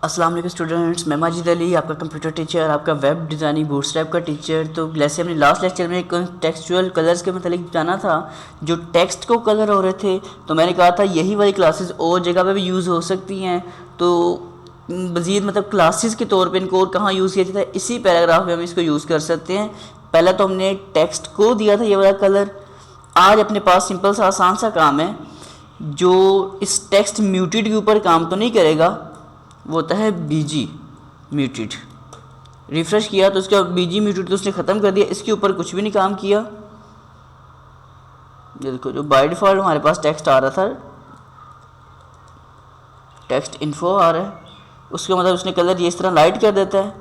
अस्सलाम वालेकुम स्टूडेंट्स, मैं माजिद अली आपका कंप्यूटर टीचर, आपका वेब डिज़ाइनिंग बूटस्ट्रैप का टीचर। तो जैसे हमने लास्ट लेक्चर में कॉन्टेक्चुअल कलर्स के मतलब जाना था, जो टेक्स्ट को कलर हो रहे थे, तो मैंने कहा था यही वाली क्लासेस और जगह पे भी यूज़ हो सकती हैं। तो मज़ीद मतलब क्लासेस के तौर पे इनको और कहाँ यूज़ किया जाता है, इसी पैराग्राफ में हम इसको यूज़ कर सकते हैं। पहले तो हमने टेक्स्ट को दिया था ये वाला कलर। आज अपने पास सिंपल सा आसान सा काम है जो इस टेक्स्ट म्यूटेड के ऊपर काम तो नहीं करेगा, वो होता है बीजी म्यूटेड। रिफ़्रेश किया तो उसका बीजी म्यूटेड तो उसने ख़त्म कर दिया, इसके ऊपर कुछ भी नहीं काम किया। ये देखो, जो बाय डिफ़ॉल्ट हमारे पास टेक्स्ट आ रहा था, टेक्स्ट इन्फो आ रहा है, उसका मतलब उसने कलर ये इस तरह लाइट कर देता है।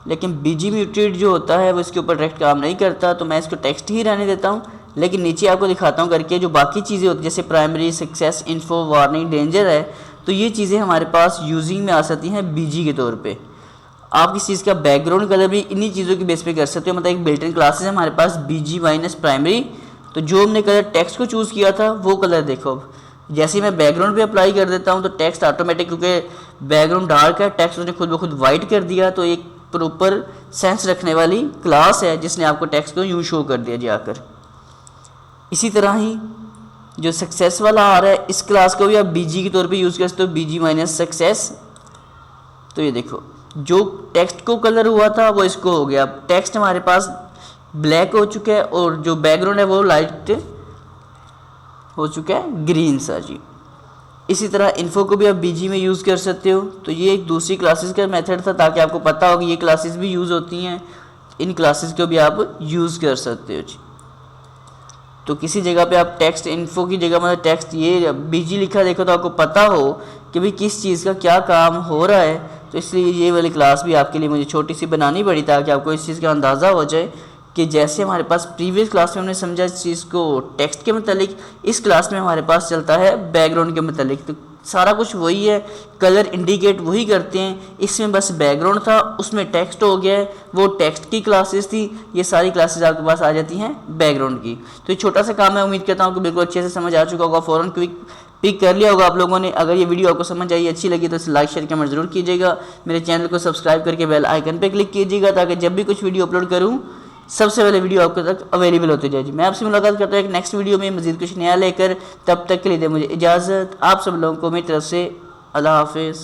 लेकिन बीजी म्यूटेड जो होता है वो इसके ऊपर डायरेक्ट काम नहीं करता, तो मैं इसको टेक्स्ट ही रहने देता हूँ। लेकिन नीचे आपको दिखाता हूँ करके जो बाकी चीज़ें होती हैं, जैसे primary, success, info, warning, danger है, तो ये चीज़ें हमारे पास यूजिंग में आ सकती हैं बीजी के तौर पे। आप किसी चीज़ का बैकग्राउंड कलर भी इन्हीं चीज़ों की बेस पे कर सकते हो। मतलब एक बिल्ट इन क्लासेस है हमारे पास बीजी माइनस प्राइमरी, तो जो हमने कलर टेक्स्ट को चूज़ किया था वो कलर देखो। अब जैसे मैं बैकग्राउंड पे अप्लाई कर देता हूँ तो टेक्स्ट ऑटोमेटिक, क्योंकि बैकग्राउंड डार्क है, टेक्स्ट उसने खुद ब खुद वाइट कर दिया। तो एक प्रॉपर सेंस रखने वाली क्लास है जिसने आपको टेक्स्ट को यूँ शो कर दिया जाकर। इसी तरह ही जो सक्सेस वाला आ रहा है, इस क्लास को भी आप बीजी के तौर पे यूज़ कर सकते हो, बीजी माइनस सक्सेस। तो ये देखो, जो टेक्स्ट को कलर हुआ था वो इसको हो गया। अब टेक्स्ट हमारे पास ब्लैक हो चुका है और जो बैकग्राउंड है वो लाइट हो चुका है ग्रीन सा जी। इसी तरह इन्फो को भी आप बीजी में यूज़ कर सकते हो। तो ये एक दूसरी क्लासेस का मेथड था, ताकि आपको पता हो कि ये क्लासेस भी यूज़ होती हैं, इन क्लासेस को भी आप यूज़ कर सकते हो जी। तो किसी जगह पे आप टेक्स्ट इन्फो की जगह मतलब टेक्स्ट ये बीजी लिखा देखो तो आपको पता हो कि भाई किस चीज़ का क्या काम हो रहा है। तो इसलिए ये वाली क्लास भी आपके लिए मुझे छोटी सी बनानी पड़ी, ताकि आपको इस चीज़ का अंदाज़ा हो जाए कि जैसे हमारे पास प्रीवियस क्लास में हमने समझा इस चीज़ को टेक्स्ट के मतलब, इस क्लास में हमारे पास चलता है बैकग्राउंड के मतलब। तो सारा कुछ वही है, कलर इंडिकेट वही करते हैं। इसमें बस बैकग्राउंड था, उसमें टेक्स्ट हो गया है, वो टेक्स्ट की क्लासेस थी। ये सारी क्लासेस आपके पास आ जाती हैं बैकग्राउंड की। तो ये छोटा सा काम है, उम्मीद करता हूँ कि बिल्कुल अच्छे से समझ आ चुका होगा, फ़ौरन क्विक पिक कर लिया होगा आप लोगों ने। अगर ये वीडियो आपको समझ आई, अच्छी लगी तो इसे लाइक शेयर कमेंट जरूर कीजिएगा। मेरे चैनल को सब्सक्राइब करके बेल आइकन पर क्लिक कीजिएगा, ताकि जब भी कुछ वीडियो अपलोड करूँ सबसे पहले वीडियो आपके तक अवेलेबल होती जाएगी। मैं आपसे मुलाकात करता हूँ एक नेक्स्ट वीडियो में मज़ीद कुछ नया लेकर। तब तक के लिए दे मुझे इजाज़त। आप सब लोगों को मेरी तरफ से अल्लाह हाफिज़।